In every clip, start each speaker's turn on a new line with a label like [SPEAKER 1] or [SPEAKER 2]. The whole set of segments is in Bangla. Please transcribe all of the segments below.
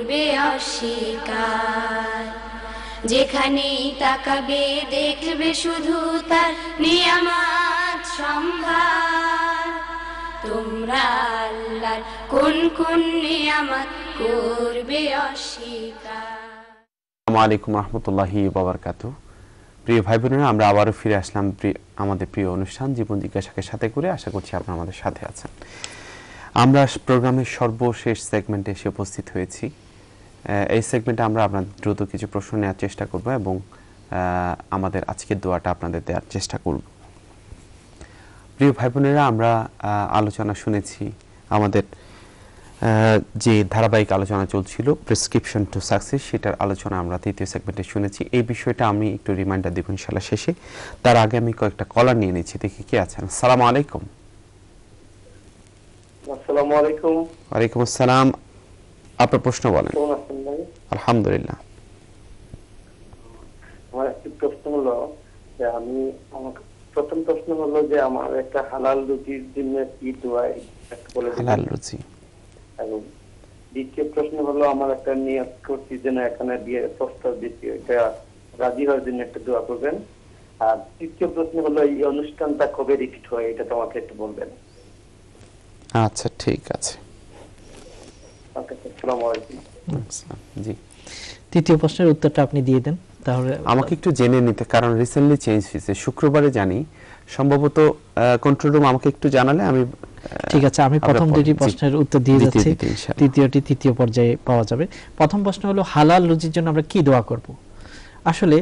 [SPEAKER 1] করবে অস্বীকার। যেখানেই তাকাবে দেখবে শুধু তার নিয়ামত সম্ভার। তোমরা আল্লাহর কোন কোন নিয়ামত করবে অস্বীকার।
[SPEAKER 2] আসসালামু আলাইকুম রহমতুল্লাহি ওয়া বারাকাতুহু। প্রিয় ভাই বোনেরা, আমরা আবারও ফিরে আসলাম আমাদের প্রিয় অনুষ্ঠান জীবন জিজ্ঞাসাকে সাথে করে। আশা করছি আপনারা আমাদের সাথে আছেন। আমরা প্রোগ্রামের সর্বশেষ সেগমেন্টে এসে উপস্থিত হয়েছি। এই সেগমেন্টে আমরা আপনাদের দ্রুত কিছু প্রশ্ন নেওয়ার চেষ্টা করব এবং আমাদের আজকের দোয়াটা আপনাদের দেওয়ার চেষ্টা করব। প্রিয় ভাই বোনেরা, আমরা আলোচনা শুনেছি, আমাদের যে ধারাবাহিক আলোচনা চলছিল প্রেসক্রিপশন টু সাকসেস, সেটার আলোচনা আমরা তৃতীয় সেগমেন্টে শুনেছি। এই বিষয়টা আমি একটু রিমাইন্ডার দেব ইনশাআল্লাহ শেষে। তার আগে আমি কয়েকটা কলার নিয়ে নিচ্ছি, দেখি কে আছেন। আসসালামু আলাইকুম।
[SPEAKER 3] আসসালামু আলাইকুম।
[SPEAKER 2] ওয়ালাইকুম আসসালাম। আপনার প্রশ্ন বলেন।
[SPEAKER 3] কেমন আছেন ভাই?
[SPEAKER 2] আলহামদুলিল্লাহ।
[SPEAKER 3] আমার একটা প্রশ্ন হলো যে আমার প্রথম প্রশ্ন হলো যে আমার একটা হালাল রুজির জন্য কি দোয়া বলে দিবেন?
[SPEAKER 2] হালাল রুজি।
[SPEAKER 3] এবং দ্বিতীয় প্রশ্ন হলো আমার একটা নিয়ত করছি যেন এখানে বিয়ের প্রস্তাব দিচ্ছি, এটা রাজি হওয়ার জন্য একটা দোয়া করবেন। আর তৃতীয় প্রশ্ন হলো এই অনুষ্ঠানটা কবে রিপিট হয় এটা তো আমাকে একটু বলবেন।
[SPEAKER 2] আচ্ছা, ঠিক আছে।
[SPEAKER 3] আসসালামু আলাইকুম।
[SPEAKER 2] জি,
[SPEAKER 4] তৃতীয় প্রশ্নের উত্তরটা আপনি দিয়ে দেন তাহলে।
[SPEAKER 2] আমাকে একটু জেনে নিতে, কারণ রিসেন্টলি চেঞ্জ হয়েছে, শুক্রবারে জানি, সম্ভবত কন্ট্রোল রুম আমাকে একটু জানালে আমি।
[SPEAKER 4] ঠিক আছে, আমি প্রথম দুটি প্রশ্নের উত্তর দিয়ে যাচ্ছি, তৃতীয়টি তৃতীয় পর্যায়ে পাওয়া যাবে। প্রথম প্রশ্ন হলো হালাল রুজির জন্য আমরা কি দোয়া করব। আসলে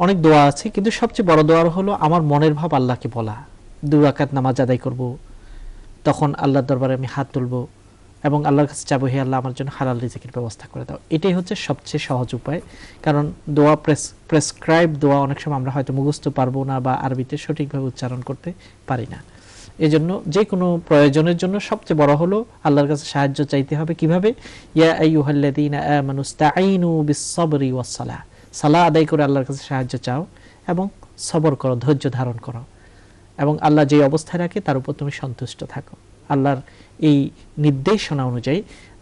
[SPEAKER 4] অনেক দোয়া আছে, কিন্তু সবচেয়ে বড় দোয়া হলো আমার মনের ভাব আল্লাহকে বলা। 2 রাকাত নামাজ আদায় করব, তখন আল্লাহর দরবারে আমি হাত তুলবো এবং আল্লাহর কাছে চাবো, হে আল্লাহ আমার জন্য হালাল রিজিকের ব্যবস্থা করে দাও। এটাই হচ্ছে সবচেয়ে সহজ উপায়, কারণ দোয়া প্রেসক্রাইব দোয়া অনেক সময় আমরা হয়তো মুখস্থ পারবো না বা আরবিতে সঠিকভাবে উচ্চারণ করতে পারি না। এজন্য যে কোনো প্রয়োজনের জন্য সবচেয়ে বড় হলো আল্লাহর কাছে সাহায্য চাইতে হবে। কিভাবে? ইয়া আইয়ুহাল্লাযীনা আমানু ইসতাঈনু বিস-সাবরি ওয়াস-সালাহ। সালাহ আদায় করে আল্লাহর কাছে সাহায্য চাও এবং সবর করো, ধৈর্য ধারণ করো, এবং আল্লাহ যে অবস্থায় রাখে তার উপর তুমি সন্তুষ্ট থাকো। আল্লাহর এই নির্দেশনা অনুযায়ী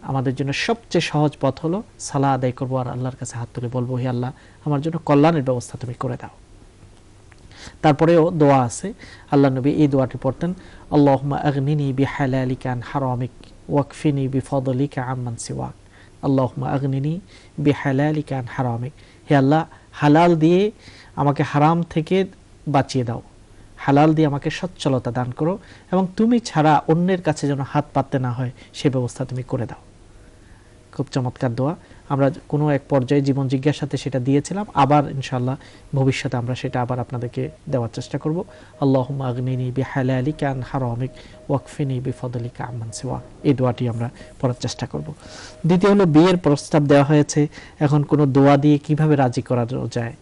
[SPEAKER 4] আমাদের জন্য সবচেয়ে সহজ পথ হলো সালাহ আদায় করবো আর আল্লাহর কাছে হাত তুলে বলবো, হে আল্লাহ আমার জন্য কল্যাণের ব্যবস্থা তুমি করে দাও। তারপরেও দোয়া আছে, আল্লাহ নবী এই দোয়াটি পড়তেন, আল্লাহুম্মা আগনিনি বিহালালিকা আন হারামিক ওয়াকফিনি বিফদলিকা আম্মান সিওয়াক। আল্লাহুম্মা আগনিনি বিহালালিকা আন হারামিক। হে আল্লাহ, হালাল দিয়ে আমাকে হারাম থেকে বাঁচিয়ে দাও, হালাল দিয়ে আমাকে সচ্ছলতা দান করো, এবং তুমি ছাড়া অন্যের কাছে যেন হাত পাততে না হয় সে ব্যবস্থা তুমি করে দাও। খুব চমৎকার দোয়া। আমরা কোনো এক পর্যায়ে জীবন জিজ্ঞাসাতে সেটা দিয়েছিলাম, আবার ইনশাআল্লাহ ভবিষ্যতে আমরা সেটা আবার আপনাদেরকে দেওয়ার চেষ্টা করব। আল্লাহুম্মা আগনিনি বিহালালিকা আন হারামিক ওয়াকফিনি বিফদলিকা আম্মান সিওয়াক। এই দোয়াটি আমরা পড়ার চেষ্টা করব। দ্বিতীয় হলো বিয়ের প্রস্তাব দেওয়া হয়েছে, এখন কোনো দোয়া দিয়ে কিভাবে রাজি করানো যায়।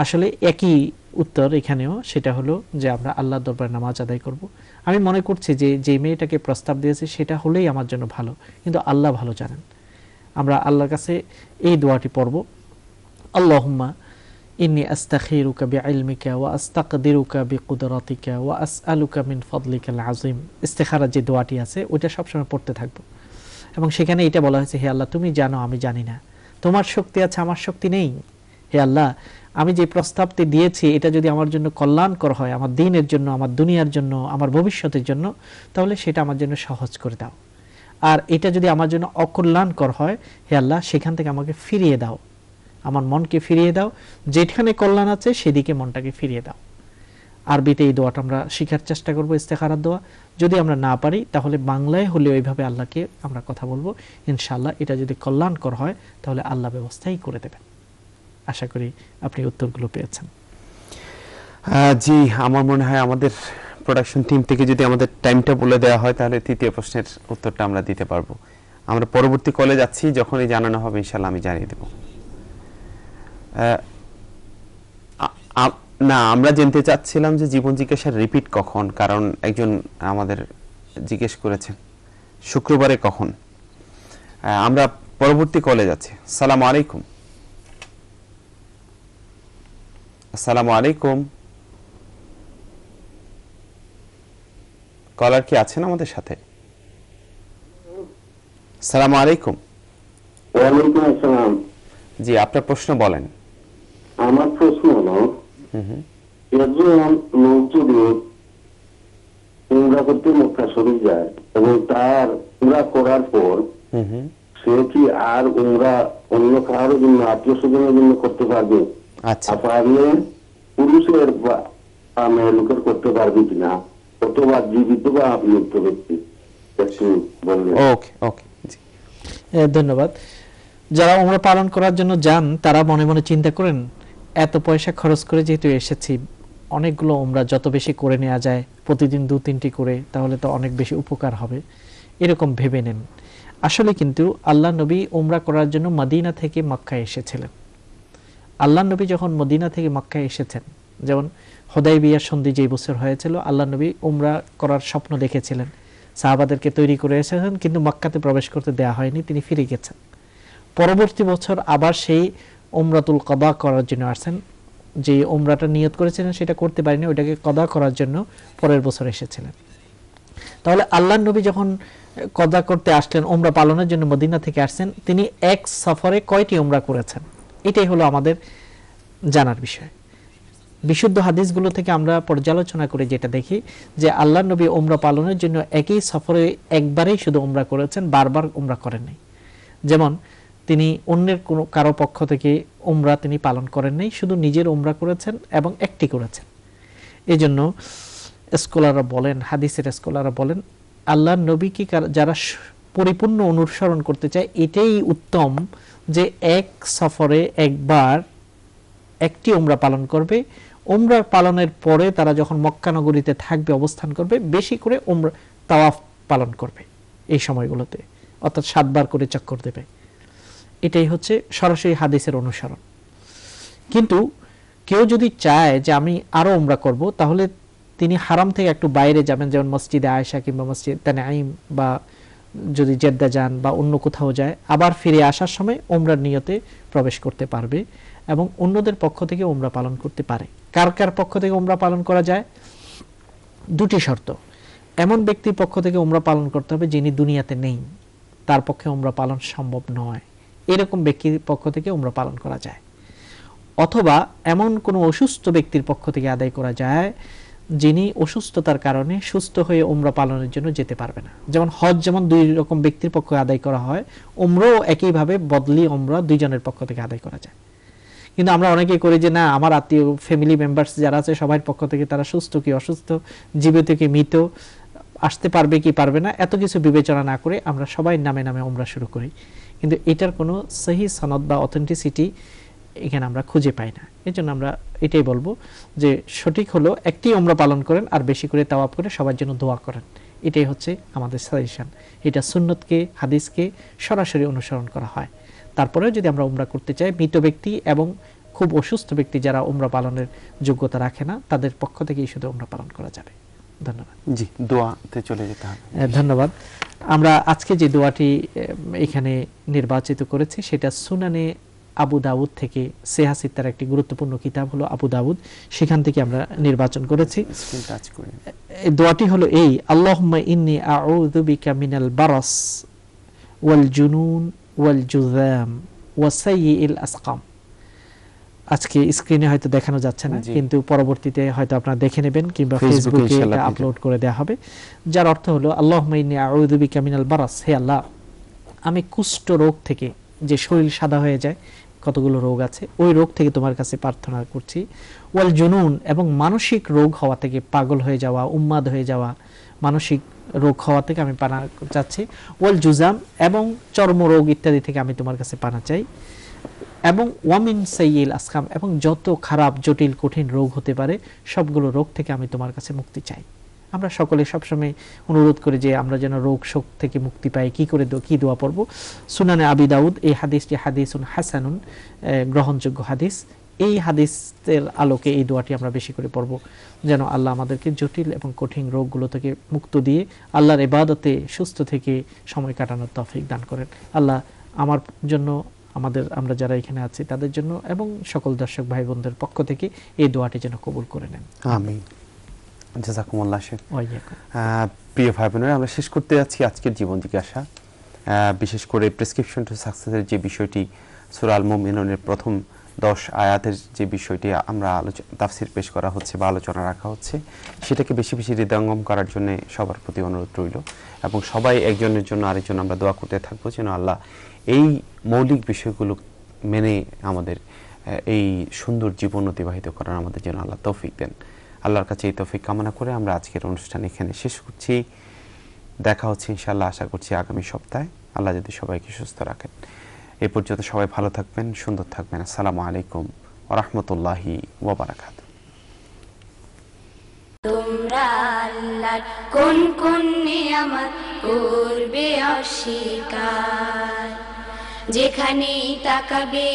[SPEAKER 4] আসলে একই উত্তর এখানেও, সেটা হলো যে আমরা আল্লাহর দরবারে নামাজ আদায় করব। আমি মনে করছি যে যে মেয়েটাকে প্রস্তাব দিয়েছে সেটা হলেই আমার জন্য ভালো, কিন্তু আল্লাহ ভালো জানেন। আমরা আল্লাহর কাছে এই দোয়াটি পড়ব, আল্লাহুম্মা ইন্নী আস্তাখিরুকা বিইলমিকা ওয়া আস্তাকদিরুকা বিকুদরাতিকা ওয়া আসআলুকা মিন ফাদলিকাল আযীম। ইস্তিখারা যে দোয়াটি আছে ওইটা সবসময় পড়তে থাকবো, এবং সেখানে এটা বলা হয়েছে, হে আল্লাহ তুমি জানো আমি জানি না, তোমার শক্তি আছে আমার শক্তি নেই। হে আল্লাহ, আমি যে প্রস্তাবটি দিয়েছি এটা যদি আমার জন্য কল্যাণকর হয়, আমার দিনের জন্য, আমার দুনিয়ার জন্য, আমার ভবিষ্যতের জন্য, তাহলে সেটা আমার জন্য সহজ করে দাও। আর এটা যদি আমার জন্য অকল্যাণকর হয়, হে আল্লাহ সেখান থেকে আমাকে ফিরিয়ে দাও, আমার মনকে ফিরিয়ে দাও, যেখানে কল্যাণ আছে সেদিকে মনটাকে ফিরিয়ে দাও। আরবিতে এই দোয়াটা আমরা শেখার চেষ্টা করবো, ইস্তেখারার দোয়া। যদি আমরা না পারি তাহলে বাংলায় হলে ওইভাবে আল্লাহকে আমরা কথা বলবো, ইনশাআল্লাহ এটা যদি কল্যাণকর হয় তাহলে আল্লাহ ব্যবস্থাই করে দেবেন। আশা করি আপনি উত্তরগুলো পেয়েছেন।
[SPEAKER 2] জি, আমার মনে হয় আমাদের প্রোডাকশন টিম থেকে যদি আমাদের টাইমটা বলে দেওয়া হয় তাহলে তৃতীয় প্রশ্নের উত্তরটা আমরা দিতে পারবো। আমরা পরবর্তী কলে যাচ্ছি, যখনই জানানো হবে ইনশাআল্লাহ আমি জানিয়ে দেব। না, আমরা জানতে চাচ্ছিলাম যে জীবন জিজ্ঞাসার রিপিট কখন, কারণ একজন আমাদের জিজ্ঞেস করেছেন শুক্রবারে কখন। আমরা পরবর্তী কলে যাচ্ছি। আসসালামু আলাইকুম। আসসালামু আলাইকুম। কলার কি আছেন আমাদের সাথে? আসসালামু আলাইকুম।
[SPEAKER 5] ওয়ালাইকুম আসসালাম।
[SPEAKER 2] জি, আপনার প্রশ্ন বলেন।
[SPEAKER 5] আমার প্রশ্ন হলো, একজন লোক যদি উমরা করতে মক্কা শরীফ যায় এবং তার উমরা করার পর সে কি আর উমরা অন্য কারোর জন্য, আত্মীয় স্বজনের জন্য করতে পারবে?
[SPEAKER 2] আচ্ছা,
[SPEAKER 5] পারলে পুরুষের বা মেয়ে লোকের করতে পারবে কিনা, অথবা জীবিত বা মৃত ব্যক্তি, একটু বলবেন।
[SPEAKER 2] ওকে ওকে, জি
[SPEAKER 4] ধন্যবাদ। যারা উমরা পালন করার জন্য যান তারা মনে মনে চিন্তা করেন, এত পয়সা খরচ করে যেহেতু এসেছি, অনেকগুলো উমরা যত বেশি করে নেওয়া যায়, প্রতিদিন 2-3টি করে, তাহলে তো অনেক বেশি উপকার হবে, এরকম ভেবে নেন। আসলে কিন্তু আল্লাহ নবী উমরা করার জন্য মদিনা থেকে মক্কায় এসেছিলেন। আল্লাহ নবী যখন মদিনা থেকে মক্কায় এসেছেন, যেমন হুদায়বিয়ার সন্ধি যেই বছর হয়েছিল, আল্লাহ নবী উমরা করার স্বপ্ন দেখেছিলেন, সাহাবাদেরকে তৈরি করে এসেছেন, কিন্তু মক্কাতে প্রবেশ করতে দেয়া হয়নি, তিনি ফিরে গেছেন। পরবর্তী বছর আবার সেই উমরাতুল কদা করার জন্য আসছেন, যে উমরাটা নিয়ত করেছিলেন সেটা করতে পারেনি, ওইটাকে কদা করার জন্য পরের বছর এসেছিলেন। তাহলে আল্লাহ নবী যখন কদা করতে আসলেন, উমরা পালনের জন্য মদিনা থেকে আসছেন, তিনি এক সফরে কয়টি উমরা করেছেন, এটাই হলো আমাদের জানার বিষয়। বিশুদ্ধ হাদিসগুলো থেকে আমরা পর্যালোচনা করে যেটা দেখি যে আল্লাহ নবী উমরা পালনের জন্য একই সফরে একবারেই শুধু উমরা করেছেন, বারবার উমরা করেন নাই। যেমন তিনি অন্যের কোনো কারো পক্ষ থেকে উমরা তিনি পালন করেন নাই, শুধু নিজের উমরা করেছেন এবং একটি করেছেন। এই জন্য স্কলাররা বলেন, হাদিসের স্কলাররা বলেন, আল্লাহ নবীকে যারা পরিপূর্ণ অনুসরণ করতে চায়, এটাই উত্তম যে এক সফরে একবার একটি উমরা পালন করবে। উমরা পালনের পরে তারা যখন মক্কা নগরীতে থাকবে, অবস্থান করবে, বেশি করে উমরা তাওয়াফ পালন করবে এই সময়গুলোতে, অর্থাৎ 7 বার করে চক্কর দেবে। এটাই হচ্ছে সরাসরি হাদিসের অনুসরণ। কিন্তু কেউ যদি চায় যে আমি আরো উমরা করব, তাহলে তিনি হারাম থেকে একটু বাইরে যাবেন, যেমন মসজিদে আয়েশা কিংবা মসজিদ তানঈম, বা যদি জেদ্দা যান বা অন্য কোথাও যায়, আবার ফিরে আসার সময় উমরার নিয়তে প্রবেশ করতে পারবে এবং অন্যদের পক্ষ থেকে উমরা পালন করতে পারে। কার কার পক্ষ থেকে উমরা পালন করা যায়? 2টি শর্ত। এমন ব্যক্তির পক্ষ থেকে উমরা পালন করতে হবে যিনি দুনিয়াতে নেই, তার পক্ষে উমরা পালন সম্ভব নয়, এরকম ব্যক্তির পক্ষ থেকে উমরা পালন করা যায়। অথবা এমন কোনো অসুস্থ ব্যক্তির পক্ষ থেকে আদায় করা যায় যিনি অসুস্থতার কারণে সুস্থ হয়ে উমরা পালনের জন্য যেতে পারবে না। যেমন হজ যেমন 2 রকম ব্যক্তির পক্ষে আদায় করা হয়, উমরাও একইভাবে বদলি উমরা 2 জনের পক্ষ থেকে আদায় করা যায়। কিন্তু আমরা অনেকেই করি যে না, আমার আত্মীয় ফ্যামিলি মেম্বার্স যারা আছে সবার পক্ষ থেকে, তারা সুস্থ কি অসুস্থ, জীবিত কি মৃত, আসতে পারবে কি পারবে না, এত কিছু বিবেচনা না করে আমরা সবাই নামে নামে উমরা শুরু করি। কিন্তু এটার কোনো সহি সনদ বা অথেন্টিসিটি এখানে আমরা খুঁজে পাই না। এই জন্য আমরা এটাই বলবো যে সঠিক হলো একটি উমরা পালন করেন আর বেশি করে তাওয়াফ করে সবার জন্য দোয়া করেন। এটাই হচ্ছে আমাদের সাজেশন। এটা সুন্নতকে, হাদিসকে সরাসরি অনুসরণ করা হয়। তারপরেও যদি আমরা উমরা করতে চাই, মৃত ব্যক্তি এবং খুব অসুস্থ ব্যক্তি যারা উমরা পালনের যোগ্যতা রাখে না, তাদের পক্ষ থেকেই শুধু উমরা পালন করা যাবে। ধন্যবাদ।
[SPEAKER 2] জি, দোয়াতে চলে যেতে হবে।
[SPEAKER 4] ধন্যবাদ। আমরা আজকে যে দোয়াটি এখানে নির্বাচিত করেছি সেটা সুনানে আবু দাউদ থেকে, সেহাসিত্তার একটি গুরুত্বপূর্ণ কিতাব হলো আবু দাউদ, সেখান থেকে আমরা নির্বাচন করেছি। এই দোয়াটি হলো এই: আল্লাহুম্মা ইন্নী আউযু বিকা মিনাল বারাস ওয়াল জুনুন ওয়াল জুযাম ওয়া সাইয়িল আসকাম। আজকে স্ক্রিনে হয়তো দেখানো যাচ্ছে না, কিন্তু পরবর্তীতে হয়তো আপনারা দেখে নেবেন কিংবা ফেসবুকে এটা আপলোড করে দেওয়া হবে। যার অর্থ হলো আল্লাহুম্মা ইন্নী আউযু বিকা মিনাল বারাস, হে আল্লাহ, আমি কুষ্ঠ রোগ থেকে, যে শরীর সাদা হয়ে যায়, কতগুলো রোগ আছে, ওই রোগ থেকে তোমার কাছে প্রার্থনা করছি। ওয়াল জুনুন, এবং মানসিক রোগ হওয়া থেকে, পাগল হয়ে যাওয়া, উন্মাদ হয়ে যাওয়া, মানসিক রোগ হওয়া থেকে আমি পানা চাচ্ছি। ওয়াল জুজাম, এবং চর্মরোগ ইত্যাদি থেকে আমি তোমার কাছে পানা চাই। এবং ওয়ামিন সাইয়িল আসকাম, এবং যত খারাপ জটিল কঠিন রোগ হতে পারে সবগুলো রোগ থেকে আমি তোমার কাছে মুক্তি চাই। আমরা সকলে সবসময় অনুরোধ করি যে আমরা যেন রোগ শোক থেকে মুক্তি পাই। কি করে কি দোয়া পড়ব? সুনানে আবি দাউদ এই হাদিসটি হাদিসুন হাসানুন, গ্রহণযোগ্য হাদিস। এই হাদিসের আলোকে এই দোয়াটি আমরা বেশি করে পড়ব, যেন আল্লাহ আমাদেরকে জটিল এবং কঠিন রোগগুলো থেকে মুক্ত দিয়ে আল্লাহর ইবাদতে সুস্থ থেকে সময় কাটানোর তৌফিক দান করেন। আল্লাহ আমার জন্য, আমরা যারা এখানে আছি তাদের জন্য এবং সকল দর্শক ভাই বোনদের পক্ষ থেকে এই দোয়াটি যেন কবুল করে নেন।
[SPEAKER 2] আমিন। জাযাকুমুল্লাহ শেখ। প্রিয় ভাই বোনেরা, আমরা শেষ করতে যাচ্ছি আজকের জীবন জিজ্ঞাসা। বিশেষ করে প্রেসক্রিপশন টু সাকসেসের যে বিষয়টি সূরা আল মুমিনুনের প্রথম 10 আয়াতের যে বিষয়টি আমরা তাফসীর পেশ করা হচ্ছে বা আলোচনা রাখা হচ্ছে, সেটাকে বেশি বেশি হৃদয়ঙ্গম করার জন্য সবার প্রতি অনুরোধ রইল এবং সবাই একজনের জন্য আরেকজন আমরা দোয়া করতে থাকবো যেন আল্লাহ এই মৌলিক বিষয়গুলো মেনে আমাদের এই সুন্দর জীবন অতিবাহিত করার আমাদের যেন আল্লাহ তৌফিক দেন। আল্লাহর কাছে এই তৌফিক কামনা করে আমরা আজকের অনুষ্ঠান এখানে শেষ করছি। দেখা হচ্ছে ইনশাআল্লাহ, আশা করছি আগামী সপ্তাহে, আল্লাহ যদি সবাইকে সুস্থ রাখেন। এই পর্যন্ত সবাই ভালো থাকবেন, সুন্দর থাকবেন। আসসালামু আলাইকুম ওয়া রাহমাতুল্লাহি ওয়া বারাকাতুহু।
[SPEAKER 1] তোমরা আল্লাহর কোন কোন নিয়ামত করবে অস্বীকার, যেখানেই তাকাবে